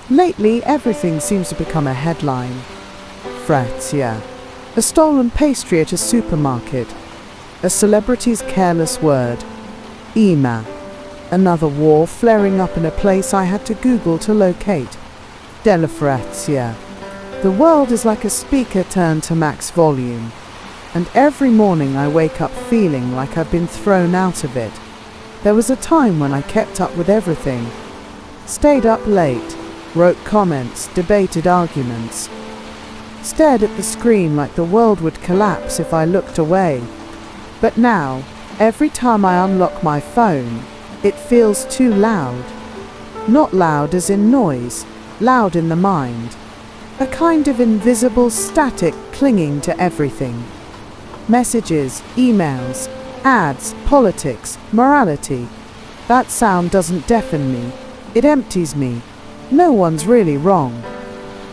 Lately, everything seems to become a headline. Frazia. A stolen pastry at a supermarket. A celebrity's careless word. Ema. Another war flaring up in a place I had to Google to locate. Della Frazia. The world is like a speaker turned to max volume. And every morning I wake up feeling like I've been thrown out of it. There was a time when I kept up with everything. Stayed up late, wrote comments, debated arguments. Stared at the screen like the world would collapse if I looked away. But now, every time I unlock my phone, it feels too loud. Not loud as in noise, loud in the mind. A kind of invisible static clinging to everything. Messages, emails, ads, politics, morality. That sound doesn't deafen me. It empties me. No one's really wrong.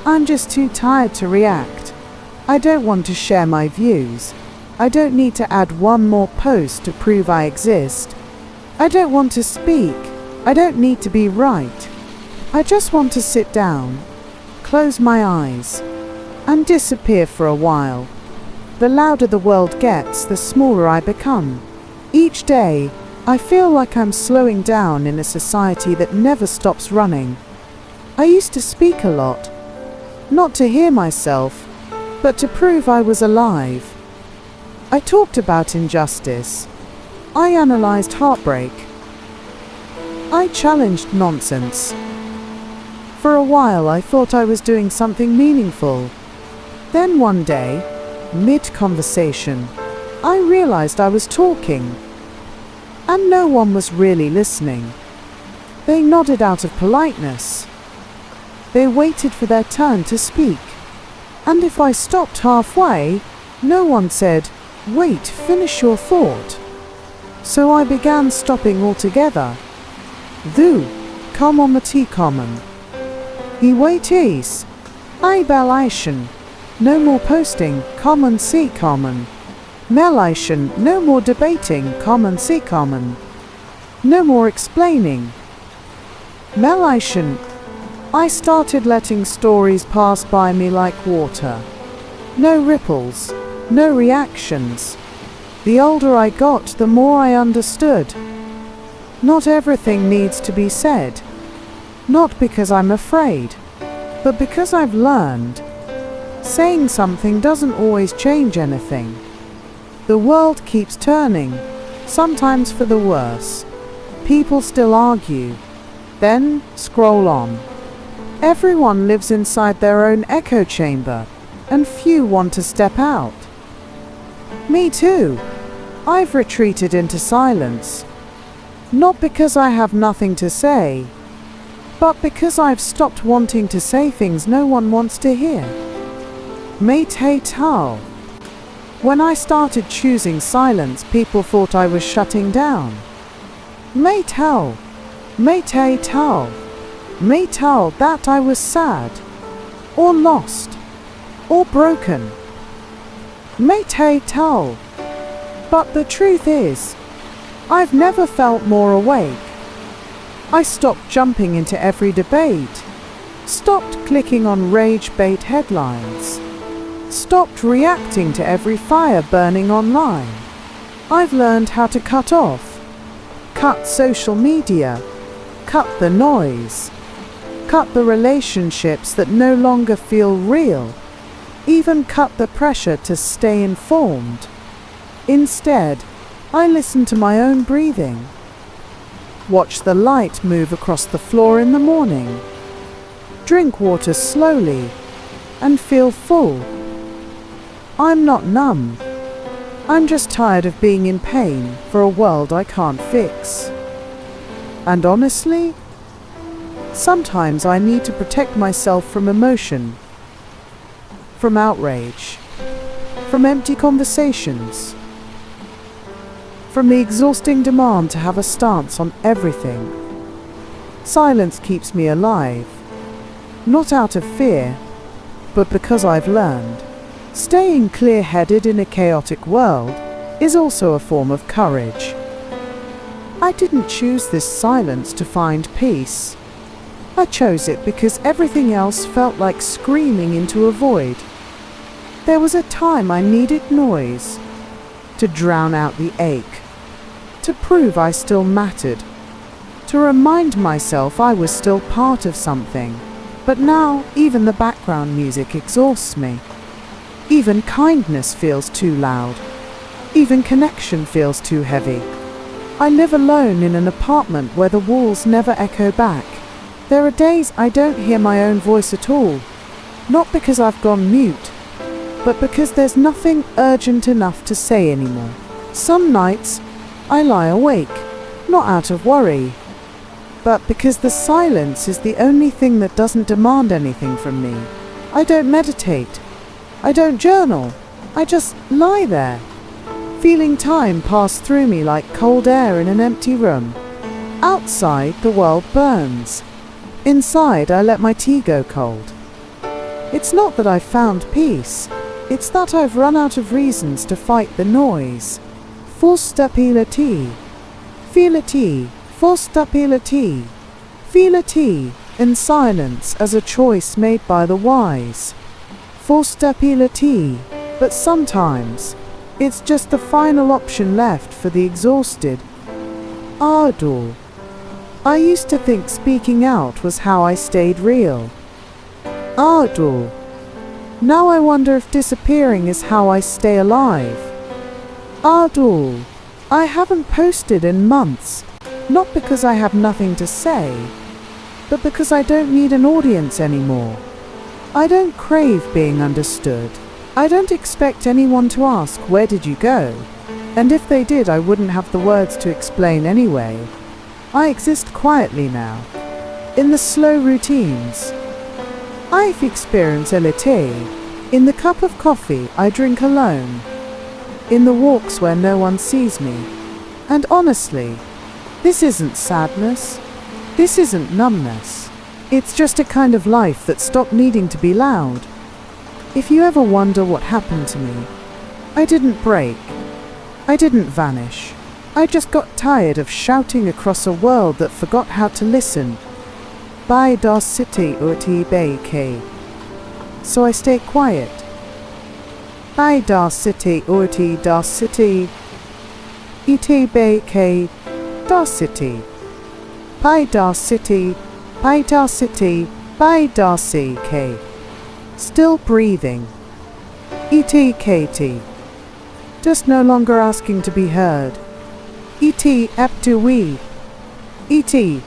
I'm just too tired to react. I don't want to share my views. I don't need to add one more post to prove I exist. I don't want to speak. I don't need to be right. I just want to sit down, close my eyes, and disappear for a while. The louder the world gets, the smaller I become. Each day, I feel like I'm slowing down in a society that never stops running. I used to speak a lot, not to hear myself, but to prove I was alive. I talked about injustice. I analyzed heartbreak. I challenged nonsense. For a while I thought I was doing something meaningful. Then one day, mid-conversation, I realized I was talking. And no one was really listening. They nodded out of politeness. They waited for their turn to speak. And if I stopped halfway, no one said, "Wait, finish your thought." So I began stopping altogether. Du, kommer till kommen. I waitis. I belation. No more posting, common see common. Melation, no more debating, common see common. No more explaining. Melation. I started letting stories pass by me like water. No ripples, no reactions. The older I got, the more I understood. Not everything needs to be said. Not because I'm afraid, but because I've learned. Saying something doesn't always change anything. The world keeps turning, sometimes for the worse. People still argue, then scroll on. Everyone lives inside their own echo chamber, and few want to step out. Me too. I've retreated into silence. Not because I have nothing to say, but because I've stopped wanting to say things no one wants to hear. Mate Tao. When I started choosing silence, people thought I was shutting down. Mate Tao. That I was sad, or lost, or broken. Mate Tao. But the truth is, I've never felt more awake. I stopped jumping into every debate, stopped clicking on rage bait headlines, stopped reacting to every fire burning online. I've learned how to cut off, cut social media, cut the noise, cut the relationships that no longer feel real, even cut the pressure to stay informed. Instead, I listen to my own breathing. Watch the light move across the floor in the morning. Drink water slowly and feel full. I'm not numb. I'm just tired of being in pain for a world I can't fix. And honestly, sometimes I need to protect myself from emotion, from outrage, from empty conversations, from the exhausting demand to have a stance on everything. Silence keeps me alive, not out of fear, but because I've learned. Staying clear-headed in a chaotic world is also a form of courage. I didn't choose this silence to find peace. I chose it because everything else felt like screaming into a void. There was a time I needed noise to drown out the ache, to prove I still mattered, to remind myself I was still part of something. But now, even the background music exhausts me. Even kindness feels too loud. Even connection feels too heavy. I live alone in an apartment where the walls never echo back. There are days I don't hear my own voice at all, not because I've gone mute, but because there's nothing urgent enough to say anymore. Some nights, I lie awake, not out of worry, but because the silence is the only thing that doesn't demand anything from me. I don't meditate. I don't journal. I just lie there, feeling time pass through me like cold air in an empty room. Outside, the world burns. Inside, I let my tea go cold. It's not that I've found peace. It's that I've run out of reasons to fight the noise. Forced appeal a tea. Feel a tea. Forced appeal a tea. Feel a tea in silence as a choice made by the wise. Forced appeal a tea. But sometimes, it's just the final option left for the exhausted. Ardor. I used to think speaking out was how I stayed real. Ardor. Now I wonder if disappearing is how I stay alive. Ardor. I haven't posted in months, not because I have nothing to say, but because I don't need an audience anymore. I don't crave being understood. I don't expect anyone to ask, "Where did you go?" And if they did, I wouldn't have the words to explain anyway. I exist quietly now, in the slow routines. I've experienced elite, in the cup of coffee I drink alone, in the walks where no one sees me. And honestly, this isn't sadness, this isn't numbness. It's just a kind of life that stopped needing to be loud. If you ever wonder what happened to me, I didn't break. I didn't vanish. I just got tired of shouting across a world that forgot how to listen. Diaries-K. So I stay quiet. Diaries-K. Itbk. Darcity. Diaries-K. Still breathing. ETKT. Just no longer asking to be heard. ET up to we. ET